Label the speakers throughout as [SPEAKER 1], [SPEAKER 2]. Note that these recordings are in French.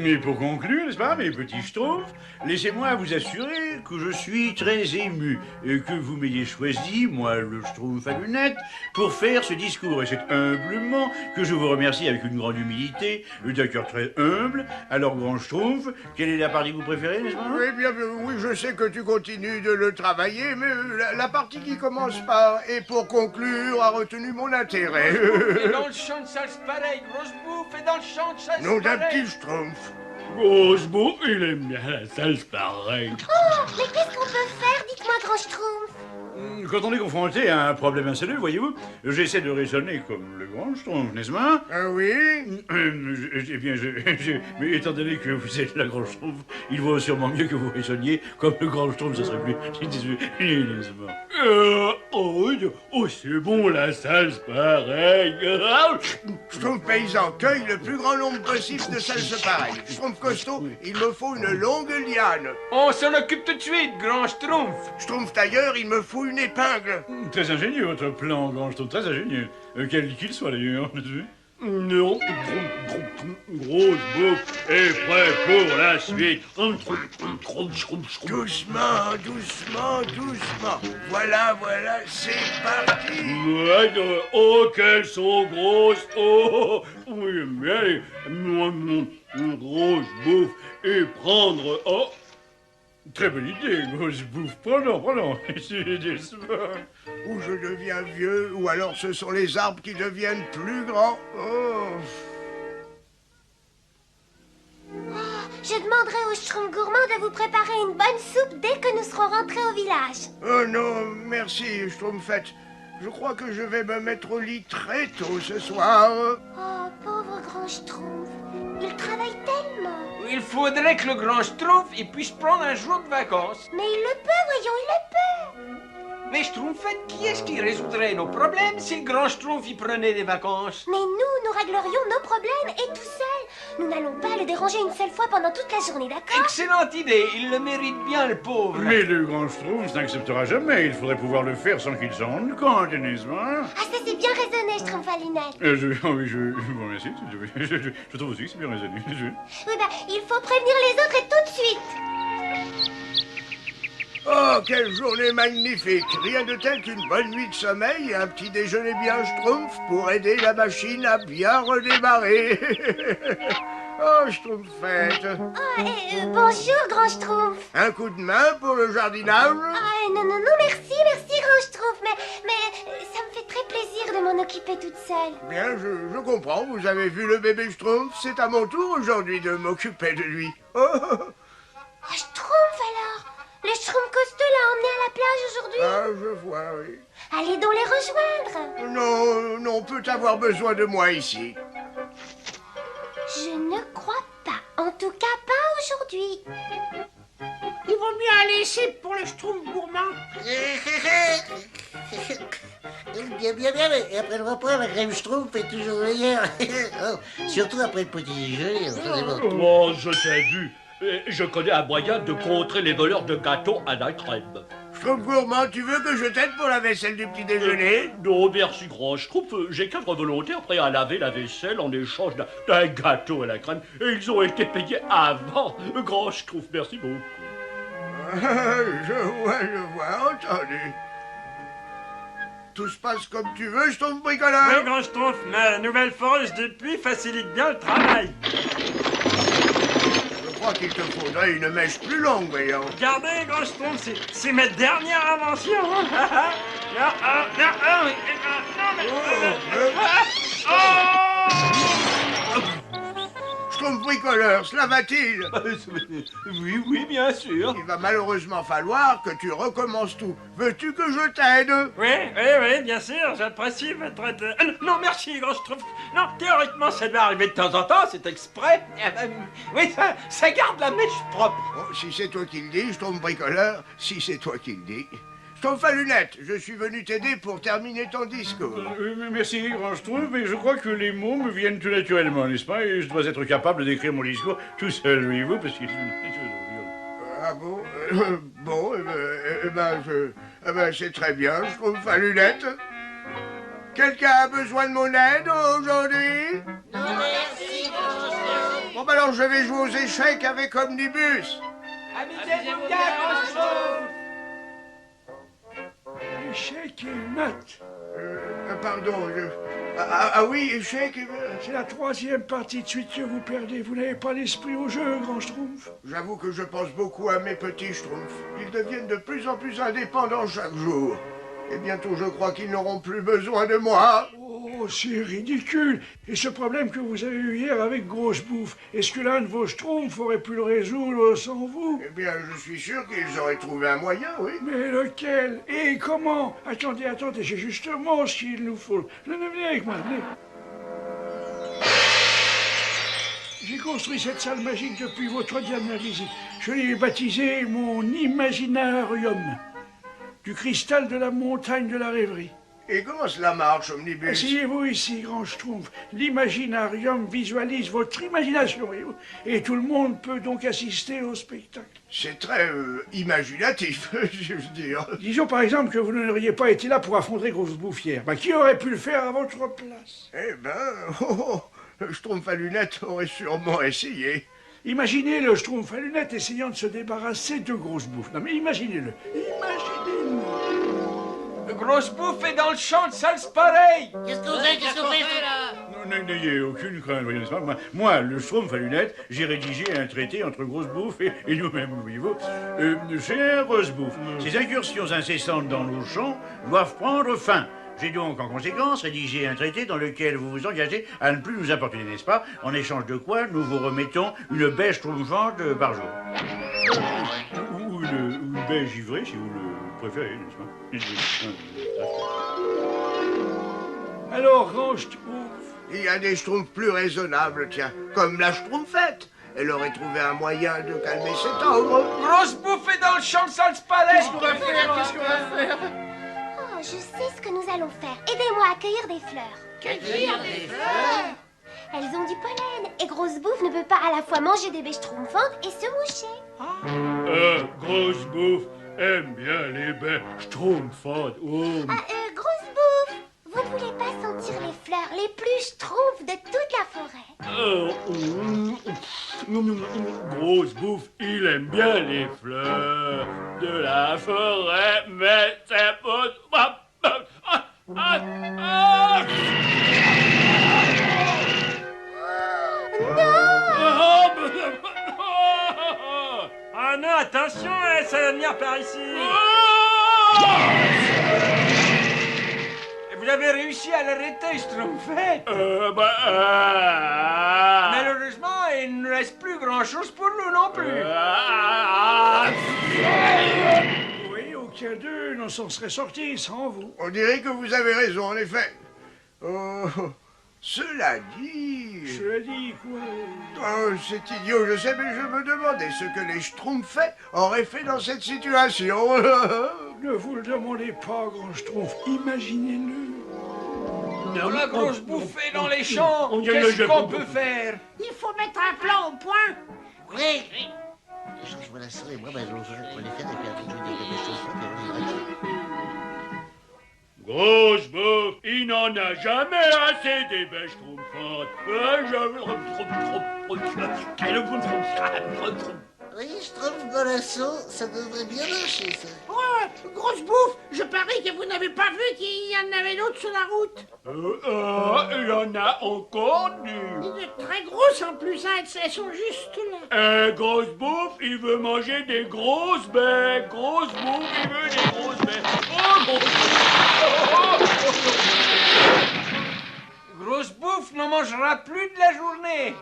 [SPEAKER 1] Mais pour conclure, n'est-ce pas, mes petits schtroumpfs, laissez-moi vous assurer que je suis très ému et que vous m'ayez choisi, moi le schtroumpf à lunettes, pour faire ce discours. Et c'est humblement que je vous remercie avec une grande humilité, d'un cœur très humble. Alors, grand schtroumpf, quelle est la partie que vous préférez, n'est-ce pas?
[SPEAKER 2] Eh bien, oui, je sais que tu continues de le travailler, mais la partie qui commence par « et pour conclure » a retenu mon intérêt.
[SPEAKER 3] Et dans le champ de salse pareil, grosse bouffe, et dans le champ de salse
[SPEAKER 2] Nom d'un
[SPEAKER 3] pareil.
[SPEAKER 2] petit schtroumpf.
[SPEAKER 4] Grosse-beau, il aime bien la salse pareille.
[SPEAKER 5] Oh, mais qu'est-ce qu'on peut faire? Dites-moi, grand schtroumpf.
[SPEAKER 1] Quand on est confronté à un problème insolite, voyez-vous, j'essaie de raisonner comme le grand schtroumpf, n'est-ce pas?
[SPEAKER 2] Ah oui?
[SPEAKER 1] Eh bien, mais étant donné que vous êtes la grande schtroumpf, il vaut sûrement mieux que vous raisonniez comme le grand schtroumpf, ça serait plus... n'est-ce pas?
[SPEAKER 4] Oh, c'est bon la salse pareille.
[SPEAKER 2] Schtroumpf paysan cueille le plus grand nombre possible de salses pareilles. Schtroumpf costaud, il me faut une longue liane.
[SPEAKER 3] On s'en occupe tout de suite, grand schtroumpf.
[SPEAKER 2] Schtroumpf tailleur, il me faut une épingle.
[SPEAKER 1] Très ingénieux, votre plan, grand schtroumpf, très ingénieux. Quel qu'il soit, d'ailleurs.
[SPEAKER 4] Non, grosse bouffe est prêt pour la suite.
[SPEAKER 2] Doucement, doucement, doucement. Voilà, c'est parti.
[SPEAKER 4] Oh, qu'elles sont grosses. Oh, oui, mais grosse bouffe et prendre... Oh, très bonne idée, grosse bouffe. Prenons.
[SPEAKER 2] Ou je deviens vieux, ou alors ce sont les arbres qui deviennent plus grands. Oh.
[SPEAKER 5] Je demanderai au schtroumpf gourmand de vous préparer une bonne soupe dès que nous serons rentrés au village.
[SPEAKER 2] Oh non, merci, Schtroumpfette. Je crois que je vais me mettre au lit très tôt ce soir.
[SPEAKER 5] Oh, pauvre grand schtroumpf. Il travaille tellement.
[SPEAKER 3] Il faudrait que le grand schtroumpf il puisse prendre un jour de vacances.
[SPEAKER 5] Mais il le peut, voyons, il le peut.
[SPEAKER 3] Mais schtroumpfette, qui est-ce qui résoudrait nos problèmes si le grand schtroumpf y prenait des vacances?
[SPEAKER 5] Mais nous réglerions nos problèmes et tout seul. Nous n'allons pas le déranger une seule fois pendant toute la journée, d'accord?
[SPEAKER 3] Excellente idée, il le mérite bien, le pauvre.
[SPEAKER 1] Mais le grand schtroumpf n'acceptera jamais. Il faudrait pouvoir le faire sans qu'il s'en rende compte, n'est-ce pas?
[SPEAKER 5] Ah, ça c'est bien raisonné, schtroumpf à lunettes.
[SPEAKER 1] Je vous remercie. Je trouve aussi que c'est bien raisonné.
[SPEAKER 5] Oui, il faut prévenir les autres et tout de suite.
[SPEAKER 2] Oh, quelle journée magnifique. Rien de tel qu'une bonne nuit de sommeil et un petit déjeuner bien Schtroumpf pour aider la machine à bien redémarrer. Oh, Schtroumpfette.
[SPEAKER 5] Oh, bonjour, grand schtroumpf.
[SPEAKER 2] Un coup de main pour le jardinage?
[SPEAKER 5] Ah, non, merci, grand schtroumpf. Mais ça me fait très plaisir de m'en occuper toute seule.
[SPEAKER 2] Bien, je comprends. Vous avez vu le bébé Schtroumpf. C'est à mon tour aujourd'hui de m'occuper de lui. Oh.
[SPEAKER 5] Oh, schtroumpf alors. Le schtroumpf costaud l'a emmené à la plage aujourd'hui.
[SPEAKER 2] Ah, je vois, oui.
[SPEAKER 5] Allez donc les rejoindre.
[SPEAKER 2] Non, peut avoir besoin de moi ici.
[SPEAKER 5] Je ne crois pas. En tout cas, pas aujourd'hui.
[SPEAKER 6] Il vaut mieux aller ici pour le schtroumpf gourmand.
[SPEAKER 7] Bien, mais après le repas, la crème schtroumpf est toujours meilleure. Oh, surtout après le petit déjeuner.
[SPEAKER 4] Oh, je t'ai vu. Je connais un moyen de contrer les voleurs de gâteaux à la crème.
[SPEAKER 2] Schtroumpf gourmand, tu veux que je t'aide pour la vaisselle du petit déjeuner?
[SPEAKER 4] Non, merci, grand Schtroumpf. J'ai 4 volontaires prêts à laver la vaisselle en échange d'un gâteau à la crème. Et ils ont été payés avant. Grand Schtroumpf, merci beaucoup.
[SPEAKER 2] Je vois, entendu. Tout se passe comme tu veux, Schtroumpf bricoleur?
[SPEAKER 8] Oui, grand Schtroumpf, ma nouvelle foreuse de puits facilite bien le travail.
[SPEAKER 2] Je crois qu'il te faudrait une mèche plus longue, voyons.
[SPEAKER 8] Regardez, grand Schtroumpf, c'est ma dernière invention.
[SPEAKER 2] Schtroumpf bricoleur, cela va-t-il?
[SPEAKER 3] Oui, bien sûr.
[SPEAKER 2] Il va malheureusement falloir que tu recommences tout. Veux-tu que je t'aide?
[SPEAKER 8] Oui, bien sûr, j'apprécie votre aide. Non, merci, grand Schtroumpf. Non, théoriquement, ça doit arriver de temps en temps, c'est exprès. Oui, ça garde la mèche propre.
[SPEAKER 2] Bon, si c'est toi qui le dis, Schtroumpf bricoleur, si c'est toi qui le dis. Schtroumpf à lunettes, je suis venu t'aider pour terminer ton discours.
[SPEAKER 1] Merci, grand schtroumpf, mais je crois que les mots me viennent tout naturellement, n'est-ce pas? Et je dois être capable d'écrire mon discours tout seul, voyez-vous, parce que...
[SPEAKER 2] Ah bon? Bon, c'est très bien, Schtroumpf à lunettes. Quelqu'un a besoin de mon aide aujourd'hui?
[SPEAKER 7] Non, merci, grand Schtroumpf.
[SPEAKER 2] Bon, bah alors je vais jouer aux échecs avec Omnibus.
[SPEAKER 3] Amusez-vous bien, Grand Schtroumpf.
[SPEAKER 9] Échec et mat.
[SPEAKER 2] Pardon, ah oui, échec.
[SPEAKER 9] C'est la troisième partie de suite que vous perdez. Vous n'avez pas l'esprit au jeu, Grand Schtroumpf.
[SPEAKER 2] J'avoue que je pense beaucoup à mes petits Schtroumpfs. Ils deviennent de plus en plus indépendants chaque jour. Et bientôt, je crois qu'ils n'auront plus besoin de moi.
[SPEAKER 9] Oh, c'est ridicule. Et ce problème que vous avez eu hier avec Grosse Bouffe, est-ce que l'un de vos Schtroumpfs aurait pu le résoudre sans vous?
[SPEAKER 2] Eh bien, je suis sûr qu'ils auraient trouvé un moyen, oui.
[SPEAKER 9] Mais lequel? Et comment? Attendez, j'ai justement ce qu'il nous faut. Venez avec moi, venez. J'ai construit cette salle magique depuis votre dernière visite. Je l'ai baptisée mon Imaginarium. Du cristal de la montagne de la rêverie.
[SPEAKER 2] Et comment cela marche, Omnibus?
[SPEAKER 9] Asseyez-vous ici, Grand Schtroumpf. L'imaginarium visualise votre imagination, voyez-vous. Et tout le monde peut donc assister au spectacle.
[SPEAKER 2] C'est très imaginatif, je veux dire.
[SPEAKER 9] Disons par exemple que vous n'auriez pas été là pour affronter Grosse Bouffe hier. Qui aurait pu le faire à votre place?
[SPEAKER 2] Eh ben, le Schtroumpf à lunettes aurait sûrement essayé.
[SPEAKER 9] Imaginez le Schtroumpf à lunettes essayant de se débarrasser de Grosse Bouffe. Non mais imaginez-le. Imaginez-le.
[SPEAKER 3] Grosse Bouffe est dans le champ de salse pareil.
[SPEAKER 7] Qu'est-ce que vous faites? Qu'est-ce que vous faites?
[SPEAKER 1] N'ayez aucune crainte, voyez, n'est-ce pas? Moi, le Schtroumpf à lunettes, j'ai rédigé un traité entre Grosse Bouffe et nous-mêmes, voyez-vous. Chère Grosse Bouffe, ces incursions incessantes dans nos champs doivent prendre fin. J'ai donc, en conséquence, rédigé un traité dans lequel vous vous engagez à ne plus nous importuner, n'est-ce pas? En échange de quoi, nous vous remettons une bêche schtroumpfante par jour. Ou une bêche givrée, si vous le préférez, n'est-ce pas?
[SPEAKER 9] Alors, Grand Schtroumpf,
[SPEAKER 2] Il y a des Schtroumpfs plus raisonnables, tiens, comme la Schtroumpfette. Elle aurait trouvé un moyen de calmer cet ogre.
[SPEAKER 3] Grosse Bouffe est dans le champ de salse pareil.
[SPEAKER 5] Oh, je sais ce que nous allons faire. Aidez-moi à cueillir des fleurs.
[SPEAKER 6] Cueillir des fleurs?
[SPEAKER 5] Elles ont du pollen. Et Grosse Bouffe ne peut pas à la fois manger des baies schtroumpfantes et se moucher.
[SPEAKER 4] Grosse Bouffe aime bien les baies schtroumpfantes. Oh.
[SPEAKER 5] Grosse Bouffe, vous ne voulez pas sentir les fleurs les plus schtroumpfs de toute la forêt?
[SPEAKER 4] Grosse Bouffe, il aime bien les fleurs de la forêt, mais c'est pas...
[SPEAKER 8] Ah non, attention, ça va venir par ici.
[SPEAKER 3] Vous avez réussi à l'arrêter, Schtroumpfette. Malheureusement, il ne reste plus grand-chose pour nous non plus.
[SPEAKER 9] oui, aucun d'eux n'en s'en serait sorti sans vous.
[SPEAKER 2] On dirait que vous avez raison, en effet. Cela dit...
[SPEAKER 9] Cela dit quoi?
[SPEAKER 2] Oh, c'est idiot, je sais, mais je me demandais ce que les Schtroumpfets auraient fait dans cette situation.
[SPEAKER 9] Ne vous le demandez pas, Grand Schtroumpf, imaginez-le.
[SPEAKER 3] La Grosse Bouffe est dans les champs. Qu'est-ce qu'on peut faire?
[SPEAKER 6] Il faut mettre un plan au point.
[SPEAKER 7] Oui. Je vois la souris, moi, ben, je vais les faire et puis après, je vais dire des choses.
[SPEAKER 4] Grosse Bouffe, il n'en a jamais assez des bêches schtroumpfantes.
[SPEAKER 7] Oui, je trouve Golasso, ça devrait bien marcher, ça.
[SPEAKER 6] Oh, Grosse Bouffe, je parie que vous n'avez pas vu qu'il y en avait d'autres sur la route.
[SPEAKER 4] Il y en a encore du.
[SPEAKER 6] Il est très grosses en plus, hein, elles sont juste là.
[SPEAKER 4] Grosse Bouffe, il veut manger des grosses baies. Grosse Bouffe, il veut des grosses baies.
[SPEAKER 3] Grosse Bouffe n'en mangera plus de la journée.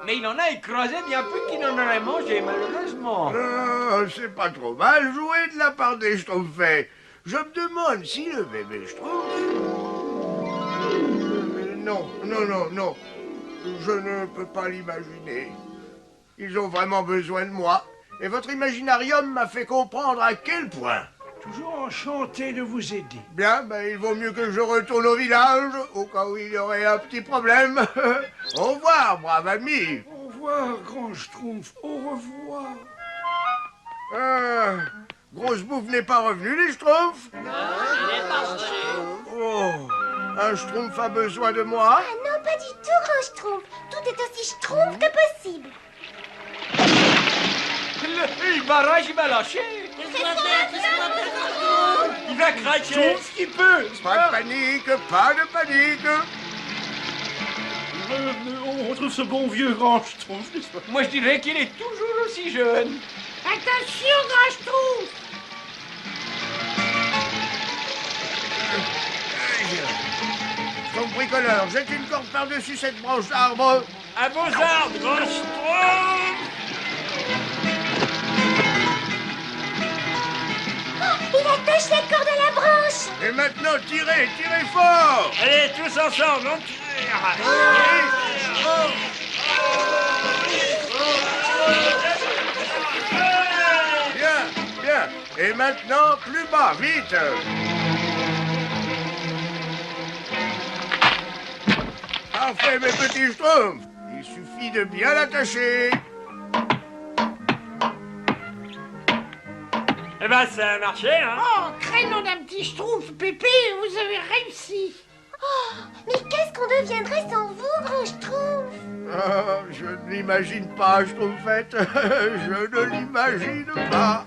[SPEAKER 3] Mais il en a écrasé bien plus qu'il n'en aurait mangé, malheureusement.
[SPEAKER 2] C'est pas trop mal joué de la part des Schtroumpfets. Je me demande si le bébé Schtroumpf... Non. Je ne peux pas l'imaginer. Ils ont vraiment besoin de moi. Et votre imaginarium m'a fait comprendre à quel point.
[SPEAKER 9] Toujours enchanté de vous aider.
[SPEAKER 2] Bien, il vaut mieux que je retourne au village, au cas où il y aurait un petit problème. Au revoir, brave ami.
[SPEAKER 9] Au revoir, Grand Schtroumpf, au revoir.
[SPEAKER 2] Grosse Bouffe n'est pas revenu, les Schtroumpfs?
[SPEAKER 6] Non, il est parti.
[SPEAKER 2] Oh, un Schtroumpf a besoin de moi?
[SPEAKER 5] Ah non, pas du tout, Grand Schtroumpf. Tout est aussi schtroumpf que possible.
[SPEAKER 3] Le barrage, il m'a lâché.
[SPEAKER 7] Qu'est-ce qu'on va faire? Qu'est-ce qu'on va faire, Schtroumpf?
[SPEAKER 8] Il va craquer.
[SPEAKER 1] Schtroumpf qui peut.
[SPEAKER 2] Pas de panique, pas de panique.
[SPEAKER 1] On retrouve ce bon vieux grand Schtroumpf, n'est-ce pas?
[SPEAKER 3] Moi, je dirais qu'il est toujours aussi jeune.
[SPEAKER 6] Attention, grand Schtroumpf.
[SPEAKER 2] Schtroumpf bricoleur, jette une corde par-dessus cette branche d'arbre.
[SPEAKER 8] À vos ordres, grand Schtroumpf.
[SPEAKER 5] Oh, il attache la corde à la branche.
[SPEAKER 2] Et maintenant, tirez, tirez fort.
[SPEAKER 8] Allez, tous ensemble, on tire.
[SPEAKER 2] Bien, bien. Et maintenant, plus bas, vite. Parfait, mes petits Schtroumpfs. Il suffit de bien l'attacher.
[SPEAKER 8] Eh ben, ça a marché, hein.
[SPEAKER 6] Oh, crénom d'un petit Schtroumpf, Pépé, vous avez réussi.
[SPEAKER 5] Oh, mais qu'est-ce qu'on deviendrait sans vous, grand Schtroumpf?
[SPEAKER 2] Je ne l'imagine pas, Schtroumpfette. Je ne l'imagine pas.